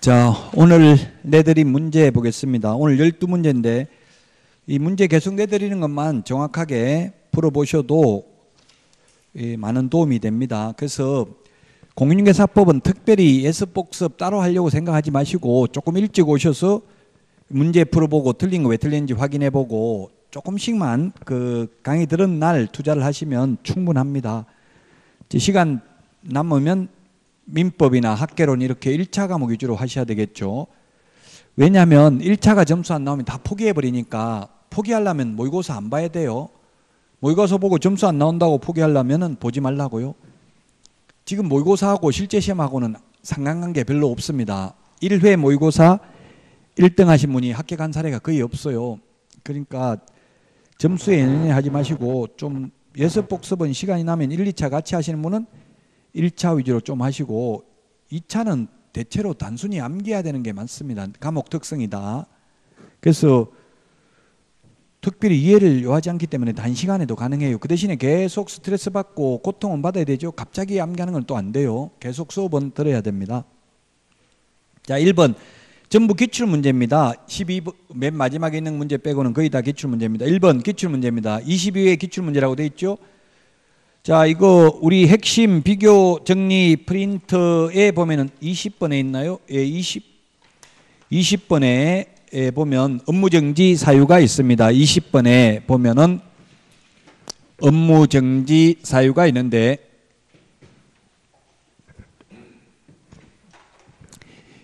자, 오늘 내드린 문제 보겠습니다. 오늘 12문제인데 이 문제 계속 내드리는 것만 정확하게 풀어보셔도 많은 도움이 됩니다. 그래서 공인중개사법은 특별히 예습복습 따로 하려고 생각하지 마시고 조금 일찍 오셔서 문제 풀어보고 틀린 거 왜 틀린지 확인해보고 조금씩만 그 강의 들은 날 투자를 하시면 충분합니다. 시간 남으면 민법이나 학개론 이렇게 1차 과목 위주로 하셔야 되겠죠. 왜냐하면 1차가 점수 안 나오면 다 포기해버리니까 포기하려면 모의고사 안 봐야 돼요. 모의고사 보고 점수 안 나온다고 포기하려면 보지 말라고요. 지금 모의고사하고 실제 시험하고는 상관관계 별로 없습니다. 1회 모의고사 1등 하신 분이 합격한 사례가 거의 없어요. 그러니까 점수에 연연하지 마시고 좀 예습복습은 시간이 나면 1, 2차 같이 하시는 분은 1차 위주로 좀 하시고 2차는 대체로 단순히 암기해야 되는 게 많습니다. 과목 특성이다. 그래서 특별히 이해를 요하지 않기 때문에 단시간에도 가능해요. 그 대신에 계속 스트레스 받고 고통은 받아야 되죠. 갑자기 암기하는 건 또 안 돼요. 계속 수업은 들어야 됩니다. 자, 1번 전부 기출문제입니다. 12번 맨 마지막에 있는 문제 빼고는 거의 다 기출문제입니다. 1번 기출문제입니다. 22회 기출문제라고 되어 있죠. 자, 이거 우리 핵심 비교 정리 프린터에 보면은 20번에 있나요? 예, 20번에 보면 업무정지 사유가 있습니다. 20번에 보면은 업무정지 사유가 있는데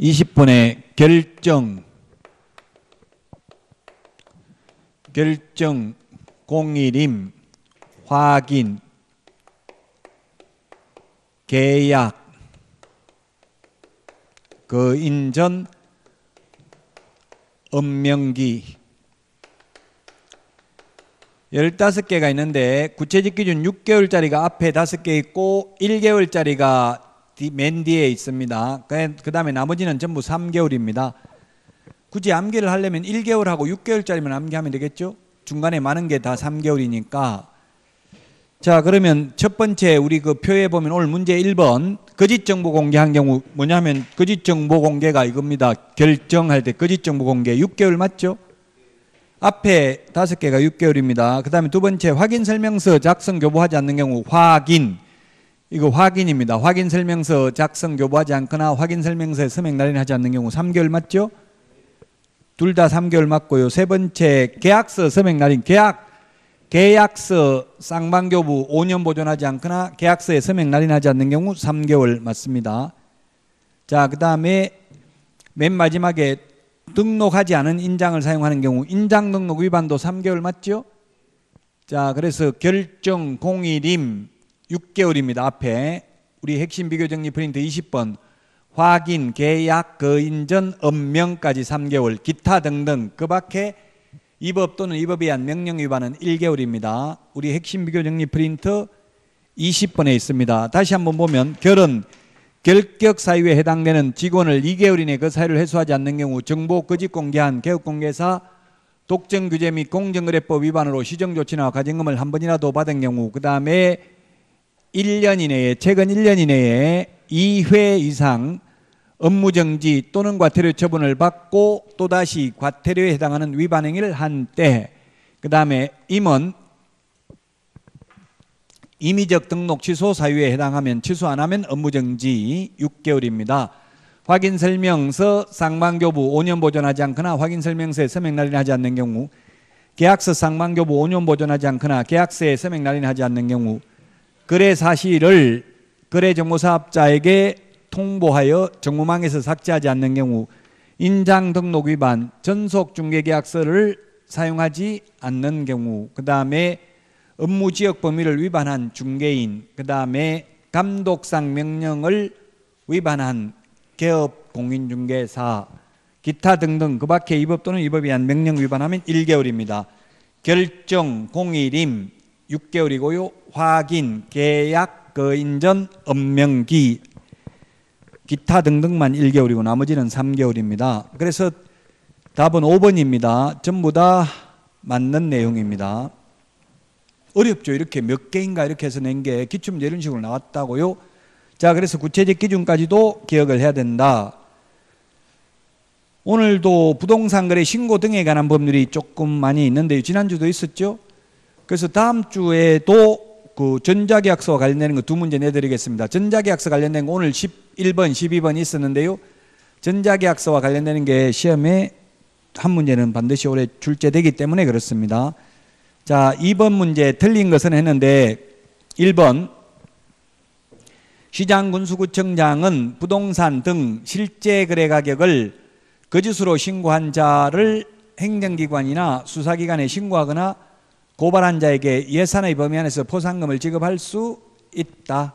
20번에 결정 공일임 확인 계약 인전 업명기 15개가 있는데 구체적 기준 6개월짜리가 앞에 5개 있고 1개월짜리가 맨 뒤에 있습니다. 그 다음에 나머지는 전부 3개월입니다. 굳이 암기를 하려면 1개월하고 6개월짜리만 암기하면 되겠죠? 중간에 많은 게 다 3개월이니까. 자, 그러면 첫 번째 우리 그 표에 보면 오늘 문제 1번 거짓정보 공개한 경우 뭐냐면 거짓정보 공개가 이겁니다. 결정할 때 거짓정보 공개 6개월 맞죠? 앞에 5개가 6개월입니다. 그 다음에 두 번째 확인설명서 작성 교부하지 않는 경우 이거 확인입니다. 확인설명서 작성 교부하지 않거나 확인설명서에 서명 날인하지 않는 경우 3개월 맞죠? 둘 다 3개월 맞고요. 세 번째 계약서 서명 날인 계약서 쌍방교부 5년 보존하지 않거나 계약서에 서명 날인하지 않는 경우 3개월 맞습니다. 자, 그 다음에 맨 마지막에 등록하지 않은 인장을 사용하는 경우 인장 등록 위반도 3개월 맞죠? 자, 그래서 결정 공일임 6개월입니다. 앞에 우리 핵심 비교 정리 프린트 20번 확인, 계약, 거인전, 업명까지 3개월 기타 등등 그 밖에 이 법 또는 이 법에 의한 명령 위반은 1개월입니다. 우리 핵심 비교 정리 프린트 20번에 있습니다. 다시 한번 보면 결격 사유에 해당되는 직원을 2개월 이내 그 사유를 해소하지 않는 경우 정보 거짓 공개한 개업공개사 독점 규제 및 공정거래법 위반으로 시정조치나 과징금을 한 번이라도 받은 경우 그 다음에 1년 이내에 최근 1년 이내에 2회 이상 업무정지 또는 과태료 처분을 받고 또다시 과태료에 해당하는 위반 행위를 한 때 그 다음에 임은 임의적 등록 취소 사유에 해당하면 취소 안 하면 업무정지 6개월입니다. 확인설명서 쌍방교부 5년 보존하지 않거나 확인설명서에 서명 날인하지 않는 경우 계약서 쌍방교부 5년 보존하지 않거나 계약서에 서명 날인하지 않는 경우 거래 사실을 거래정보사업자에게 통보하여 정보망에서 삭제하지 않는 경우 인장 등록 위반 전속중개계약서를 사용하지 않는 경우 그 다음에 업무지역 범위를 위반한 중개인 그 다음에 감독상 명령을 위반한 개업공인중개사 기타 등등 그 밖에 이 법 또는 이 법에 의한 명령 위반하면 1개월입니다. 결정 공일임 6개월이고요. 확인, 계약, 거인전, 업명기 기타 등등만 1개월이고 나머지는 3개월입니다. 그래서 답은 5번입니다. 전부 다 맞는 내용입니다. 어렵죠. 이렇게 몇 개인가 이렇게 해서 낸 게 기출문제 이런 식으로 나왔다고요. 자, 그래서 구체적 기준까지도 기억을 해야 된다. 오늘도 부동산 거래 신고 등에 관한 법률이 조금 많이 있는데요. 지난주도 있었죠. 그래서 다음 주에도 그 전자계약서와 관련되는 거 두 문제 내드리겠습니다. 전자계약서 관련된 거 오늘 11번, 12번 있었는데요. 전자계약서와 관련되는 게 시험에 한 문제는 반드시 올해 출제되기 때문에 그렇습니다. 자, 2번 문제 틀린 것은 했는데 1번 시장군수구청장은 부동산 등 실제 거래 가격을 거짓으로 신고한 자를 행정기관이나 수사기관에 신고하거나 고발한 자에게 예산의 범위 안에서 포상금을 지급할 수 있다.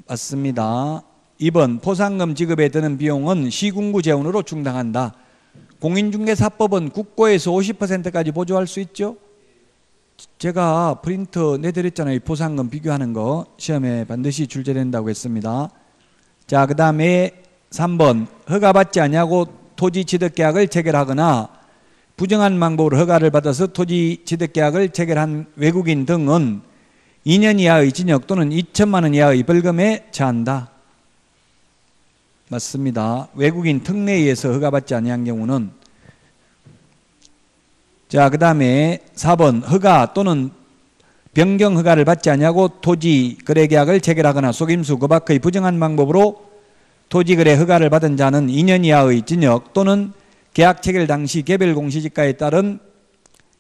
맞습니다. 2번 포상금 지급에 드는 비용은 시군구 재원으로 충당한다. 공인중개사법은 국고에서 50%까지 보조할 수 있죠. 제가 프린트 내드렸잖아요. 포상금 비교하는 거 시험에 반드시 출제된다고 했습니다. 자, 그 다음에 3번 허가받지 아니하고 토지 취득계약을 체결하거나 부정한 방법으로 허가를 받아서 토지 취득계약을 체결한 외국인 등은 2년 이하의 징역 또는 2천만 원 이하의 벌금에 처한다. 맞습니다. 외국인 특례에 의해서 허가받지 아니한 경우는. 자, 그 다음에 4번 허가 또는 변경 허가를 받지 아니하고 토지 거래 계약을 체결하거나 속임수 그 밖의 부정한 방법으로 토지 거래 허가를 받은 자는 2년 이하의 징역 또는 계약 체결 당시 개별 공시지가에 따른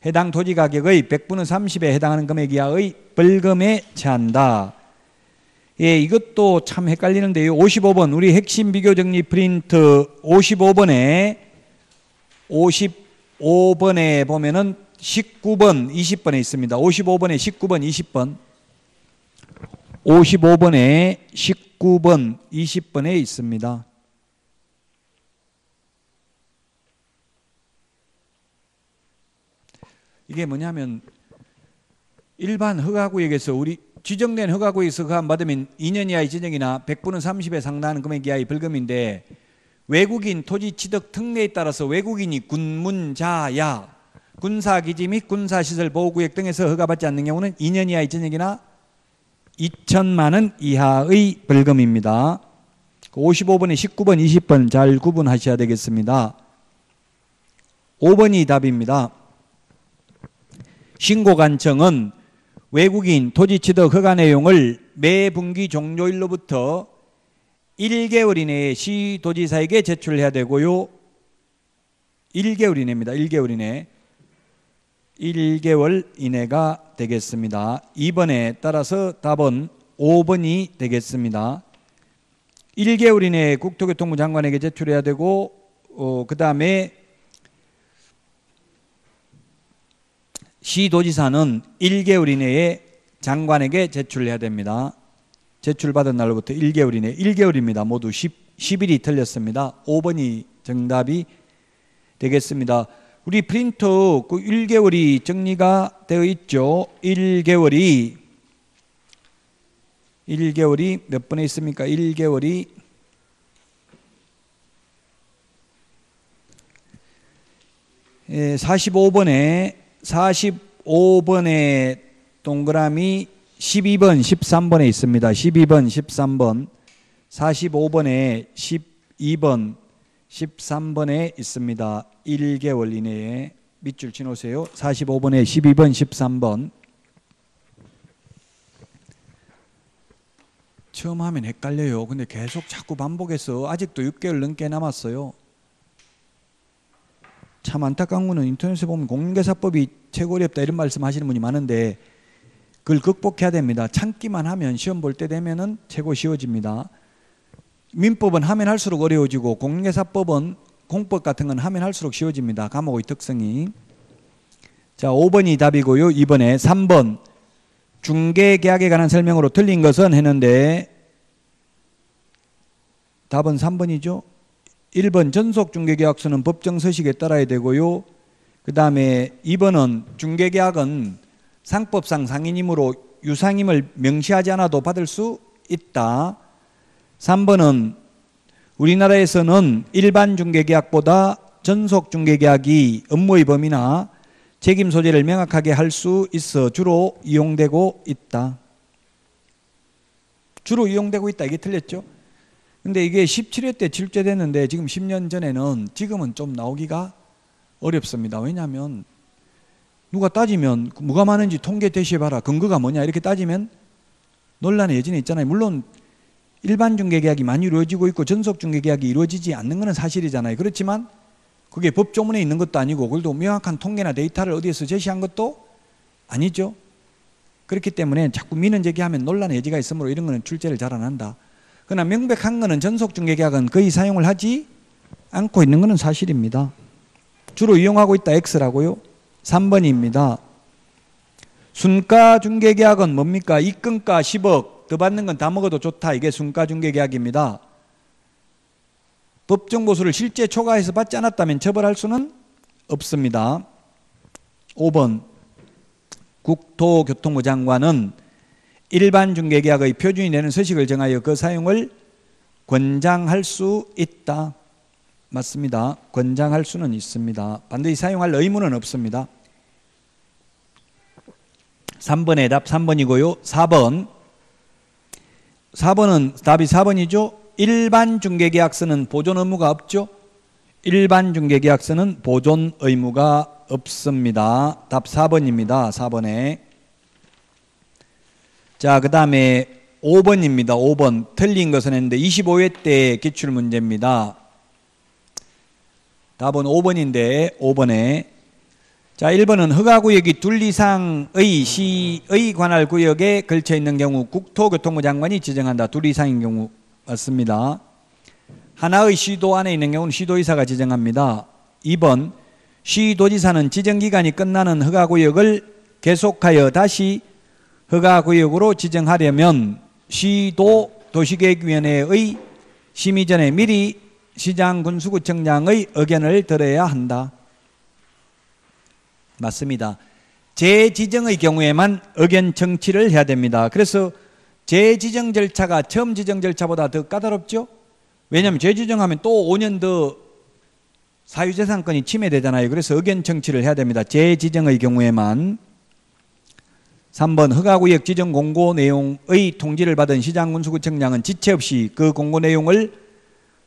해당 토지 가격의 100분의 30에 해당하는 금액 이하의 벌금에 처한다. 예, 이것도 참 헷갈리는데요. 55번 우리 핵심 비교 정리 프린트 55번에 보면은 19번, 20번에 있습니다. 55번에 19번, 20번. 55번에 19번, 20번에 있습니다. 이게 뭐냐면 일반 허가구역에서 우리 지정된 허가구역에서 허가 받으면 2년 이하의 징역이나 100분의 30에 상당하는 금액 이하의 벌금인데 외국인 토지 취득 특례에 따라서 외국인이 군문자야 군사기지 및 군사시설 보호구역 등에서 허가받지 않는 경우는 2년 이하의 징역이나 2천만 원 이하의 벌금입니다. 55번에 19번, 20번 잘 구분하셔야 되겠습니다. 5번이 답입니다. 신고관청은 외국인 토지 취득 허가 내용을 매 분기 종료일로부터 1개월 이내에 시도지사에게 제출해야 되고요. 1개월 이내입니다. 1개월 이내. 1개월 이내가 되겠습니다. 2번에 따라서 답은 5번이 되겠습니다. 1개월 이내에 국토교통부 장관에게 제출해야 되고 그 다음에 시도지사는 1개월 이내에 장관에게 제출해야 됩니다. 제출받은 날로부터 1개월 이내. 1개월입니다. 모두 10일이 틀렸습니다. 5번이 정답이 되겠습니다. 우리 프린터 그 1개월이 정리가 되어 있죠. 1개월이 몇 번에 있습니까? 1개월이 45번에 동그라미 12번, 13번에 있습니다. 12번, 13번. 45번에 12번, 13번에 있습니다. 1개월 이내에 밑줄 치놓으세요. 45번에 12번, 13번. 처음 하면 헷갈려요. 근데 계속 자꾸 반복해서 아직도 6개월 넘게 남았어요. 참 안타까운 거는 인터넷에 보면 공인중개사법이 최고 어렵다 이런 말씀 하시는 분이 많은데 그걸 극복해야 됩니다. 참기만 하면 시험 볼 때 되면은 최고 쉬워집니다. 민법은 하면 할수록 어려워지고 공인중개사법은 공법 같은 건 하면 할수록 쉬워집니다. 과목의 특성이. 자, 5번이 답이고요. 2번에 3번 중개계약에 관한 설명으로 틀린 것은 했는데 답은 3번이죠. 1번 전속중개계약서는 법정 서식에 따라야 되고요. 그 다음에 2번은 중개계약은 상법상 상인임으로 유상임을 명시하지 않아도 받을 수 있다. 3번은 우리나라에서는 일반 중개계약보다 전속중개계약이 업무의 범위나 책임 소재를 명확하게 할 수 있어 주로 이용되고 있다. 주로 이용되고 있다. 이게 틀렸죠? 근데 이게 17회 때 출제됐는데 지금 10년 전에는 지금은 좀 나오기가 어렵습니다. 왜냐하면 누가 따지면 뭐가 많은지 통계 대시해봐라. 근거가 뭐냐 이렇게 따지면 논란의 여지는 있잖아요. 물론 일반 중개계약이 많이 이루어지고 있고 전속 중개계약이 이루어지지 않는 것은 사실이잖아요. 그렇지만 그게 법조문에 있는 것도 아니고 그걸도 명확한 통계나 데이터를 어디에서 제시한 것도 아니죠. 그렇기 때문에 자꾸 민원 제기하면 논란의 여지가 있으므로 이런 거는 출제를 잘 안 한다. 그러나 명백한 거는 전속 중개계약은 거의 사용을 하지 않고 있는 것은 사실입니다. 주로 이용하고 있다 X라고요. 3번입니다. 순가 중개계약은 뭡니까? 입금가 10억 더 받는 건 다 먹어도 좋다. 이게 순가 중개계약입니다. 법정 보수를 실제 초과해서 받지 않았다면 처벌할 수는 없습니다. 5번 국토교통부 장관은 일반 중개계약의 표준이 되는 서식을 정하여 그 사용을 권장할 수 있다. 맞습니다. 권장할 수는 있습니다. 반드시 사용할 의무는 없습니다. 3번의 답 3번이고요. 4번은 답이 4번이죠. 일반 중개계약서는 보존 의무가 없죠. 일반 중개계약서는 보존 의무가 없습니다. 답 4번입니다. 4번에. 자, 그 다음에 5번입니다. 5번. 틀린 것은 했는데 25회 때 기출문제입니다. 답은 5번인데 5번에 자 1번은 허가구역이 둘 이상의 시의 관할 구역에 걸쳐 있는 경우 국토교통부 장관이 지정한다. 둘 이상인 경우 맞습니다. 하나의 시도 안에 있는 경우는 시도의사가 지정합니다. 2번 시도지사는 지정기간이 끝나는 허가구역을 계속하여 다시 허가구역으로 지정하려면 시도 도시계획위원회의 심의 전에 미리 시장군수구청장의 의견을 들어야 한다. 맞습니다. 재지정의 경우에만 의견 청취를 해야 됩니다. 그래서 재지정 절차가 처음 지정 절차보다 더 까다롭죠? 왜냐하면 재지정하면 또 5년 더 사유재산권이 침해되잖아요. 그래서 의견 청취를 해야 됩니다. 재지정의 경우에만. 3번 허가구역 지정 공고 내용의 통지를 받은 시장군수구청장은 지체 없이 그 공고 내용을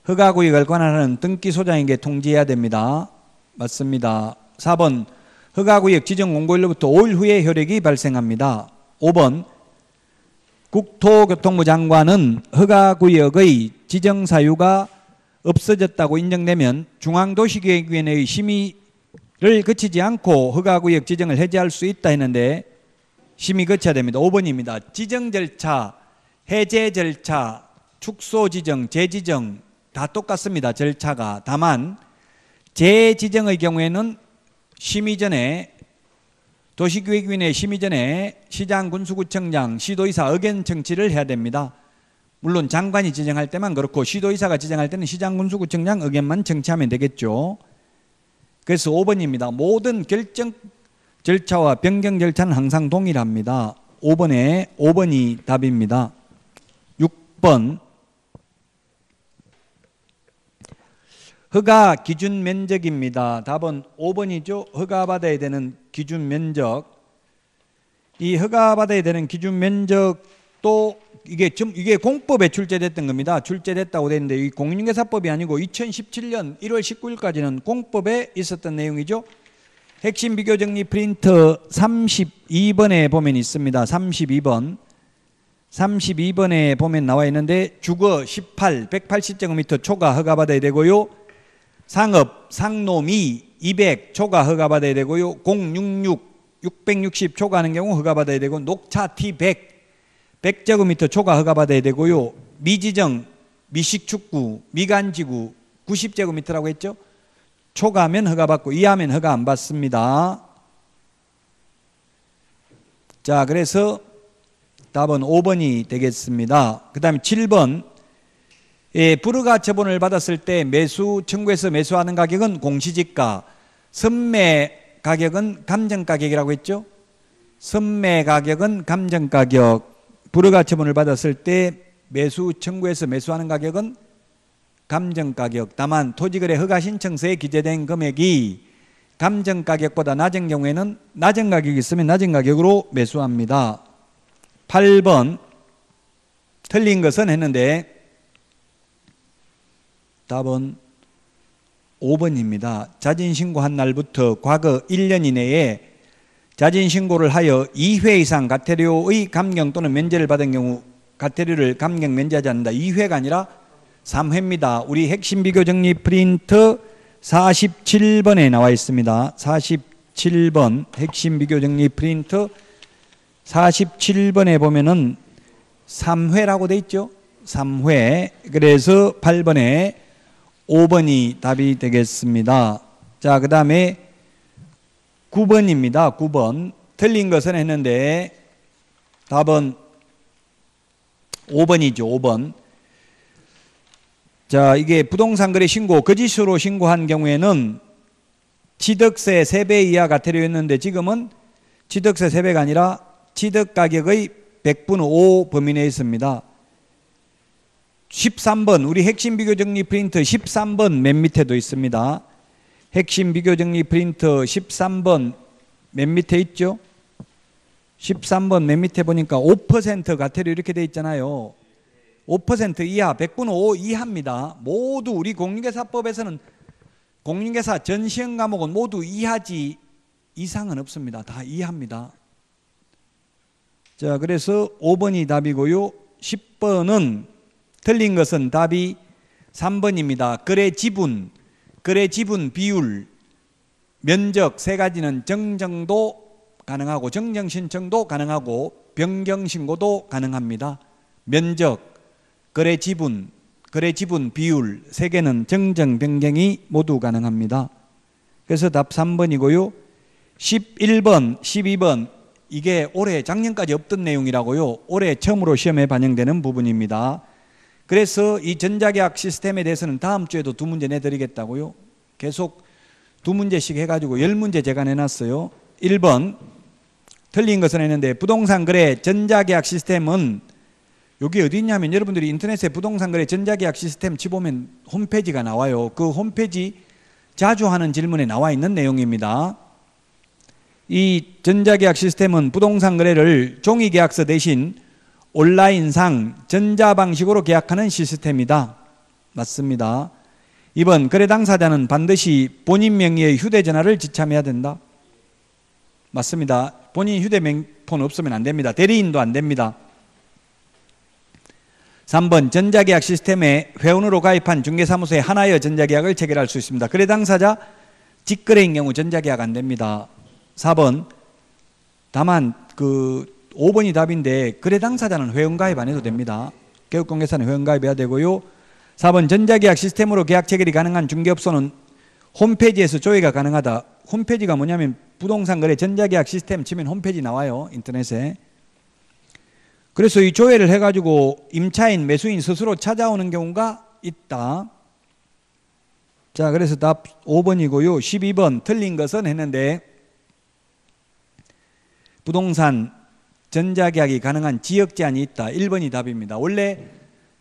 허가구역을 관할하는 등기소장에게 통지해야 됩니다. 맞습니다. 4번 허가구역 지정 공고일로부터 5일 후에 효력이 발생합니다. 5번 국토교통부 장관은 허가구역의 지정사유가 없어졌다고 인정되면 중앙도시계획위원회의 심의를 거치지 않고 허가구역 지정을 해제할 수 있다 했는데 심의 거쳐야 됩니다. 5번입니다. 지정 절차, 해제 절차, 축소 지정, 재지정 다 똑같습니다. 절차가. 다만 재지정의 경우에는 심의 전에 도시계획위원회 심의 전에 시장군수구청장, 시도의사 의견 청취를 해야 됩니다. 물론 장관이 지정할 때만 그렇고 시도의사가 지정할 때는 시장군수구청장 의견만 청취하면 되겠죠. 그래서 5번입니다. 모든 결정 절차와 변경 절차는 항상 동일합니다. 5번이 답입니다. 6번 허가 기준 면적입니다. 답은 5번이죠. 허가받아야 되는 기준 면적. 이 허가받아야 되는 기준 면적도 이게 공법에 출제됐던 겁니다. 출제됐다고 되어 있는데 이 공인중개사법이 아니고 2017년 1월 19일까지는 공법에 있었던 내용이죠. 핵심 비교 정리 프린트 32번에 보면 있습니다. 32번에 보면 나와 있는데 주거 18, 180제곱미터 초과 허가받아야 되고요. 상업, 상노미 200 초과 허가받아야 되고요. 066, 660 초과하는 경우 허가받아야 되고 녹차 T100, 100제곱미터 초과 허가받아야 되고요. 미지정, 미식축구, 미간지구 90제곱미터라고 했죠. 초과하면 허가받고 이하면 허가 안 받습니다. 자, 그래서 답은 5번이 되겠습니다. 그 다음에 7번 불허가 처분을 받았을 때 청구해서 매수하는 가격은 공시지가, 선매 가격은 감정가격이라고 했죠. 선매 가격은 감정가격, 불허가 처분을 받았을 때 청구해서 매수하는 가격은 감정가격. 다만 토지거래 허가신청서에 기재된 금액이 감정가격보다 낮은 경우에는 낮은 가격이 있으면 낮은 가격으로 매수합니다. 8번 틀린 것은 했는데 답은 5번입니다. 자진신고한 날부터 과거 1년 이내에 자진신고를 하여 2회 이상 가태료의 감경 또는 면제를 받은 경우 가태료를 감경 면제하지 않는다. 2회가 아니라 3회입니다. 우리 핵심 비교 정리 프린트 47번에 나와 있습니다. 47번 핵심 비교 정리 프린트 47번에 보면은 3회라고 돼 있죠. 3회. 그래서 8번에 5번이 답이 되겠습니다. 자, 그 다음에 9번입니다. 9번. 틀린 것은 했는데 답은 5번이죠. 5번. 자, 이게 부동산 거래 신고 거짓으로 신고한 경우에는 취득세 3배 이하 가태료였는데 지금은 취득세 3배가 아니라 취득가격의 100분의 5 범위 내에 있습니다. 13번 우리 핵심 비교 정리 프린트 13번 맨 밑에도 있습니다. 핵심 비교 정리 프린트 13번 맨 밑에 있죠. 13번 맨 밑에 보니까 5% 가태료 이렇게 돼 있잖아요. 5% 이하 100분의 5 이하입니다. 모두 우리 공인중개사법에서는 공인중개사 전 시험 과목은 모두 이하지 이상은 없습니다. 다 이하입니다. 자, 그래서 5번이 답이고요. 10번은 틀린 것은 답이 3번입니다. 거래 지분 비율, 면적 세 가지는 정정도 가능하고 정정 신청도 가능하고 변경 신고도 가능합니다. 면적, 거래 지분 비율 세 개는 정정 변경이 모두 가능합니다. 그래서 답 3번이고요. 11번, 12번 이게 올해 작년까지 없던 내용이라고요. 올해 처음으로 시험에 반영되는 부분입니다. 그래서 이 전자계약 시스템에 대해서는 다음 주에도 2문제 내드리겠다고요. 계속 2문제씩 해가지고 10문제 제가 내놨어요. 1번 틀린 것은 했는데 부동산 거래 전자계약 시스템은 여기 어디 있냐면 여러분들이 인터넷에 부동산 거래 전자계약 시스템 치보면 홈페이지가 나와요. 그 홈페이지 자주 하는 질문에 나와 있는 내용입니다. 이 전자계약 시스템은 부동산 거래를 종이계약서 대신 온라인상 전자방식으로 계약하는 시스템이다. 맞습니다. 2번 거래 당사자는 반드시 본인 명의의 휴대전화를 지참해야 된다. 맞습니다. 본인 휴대폰 없으면 안 됩니다. 대리인도 안 됩니다. 3번 전자계약 시스템에 회원으로 가입한 중개사무소에 하나여 전자계약을 체결할 수 있습니다. 거래 당사자 직거래인 경우 전자계약 안 됩니다. 4번 다만 5번이 답인데 거래 당사자는 회원가입 안 해도 됩니다. 개업공개사는 회원가입해야 되고요. 4번 전자계약 시스템으로 계약 체결이 가능한 중개업소는 홈페이지에서 조회가 가능하다. 홈페이지가 뭐냐면 부동산 거래 전자계약 시스템 치면 홈페이지 나와요. 인터넷에. 그래서 이 조회를 해가지고 임차인, 매수인 스스로 찾아오는 경우가 있다. 자, 그래서 답 5번이고요. 12번 틀린 것은 했는데 부동산 전자계약이 가능한 지역 제한이 있다. 1번이 답입니다. 원래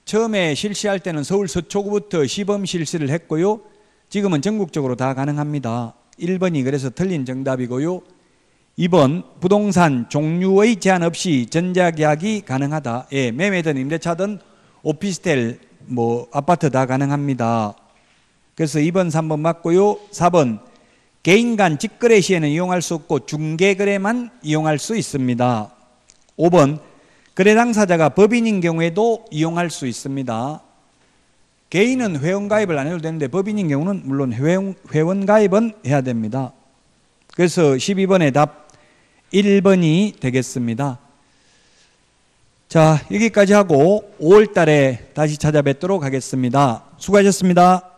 처음에 실시할 때는 서울 서초구부터 시범 실시를 했고요. 지금은 전국적으로 다 가능합니다. 1번이 그래서 틀린 정답이고요. 2번 부동산 종류의 제한 없이 전자계약이 가능하다. 예, 매매든 임대차든 오피스텔 아파트 다 가능합니다. 그래서 2번 3번 맞고요. 4번 개인 간 직거래 시에는 이용할 수 없고 중개거래만 이용할 수 있습니다. 5번 거래 당사자가 법인인 경우에도 이용할 수 있습니다. 개인은 회원가입을 안 해도 되는데 법인인 경우는 물론 회원가입은 해야 됩니다. 그래서 12번의 답 1번이 되겠습니다. 자, 여기까지 하고 5월 달에 다시 찾아뵙도록 하겠습니다. 수고하셨습니다.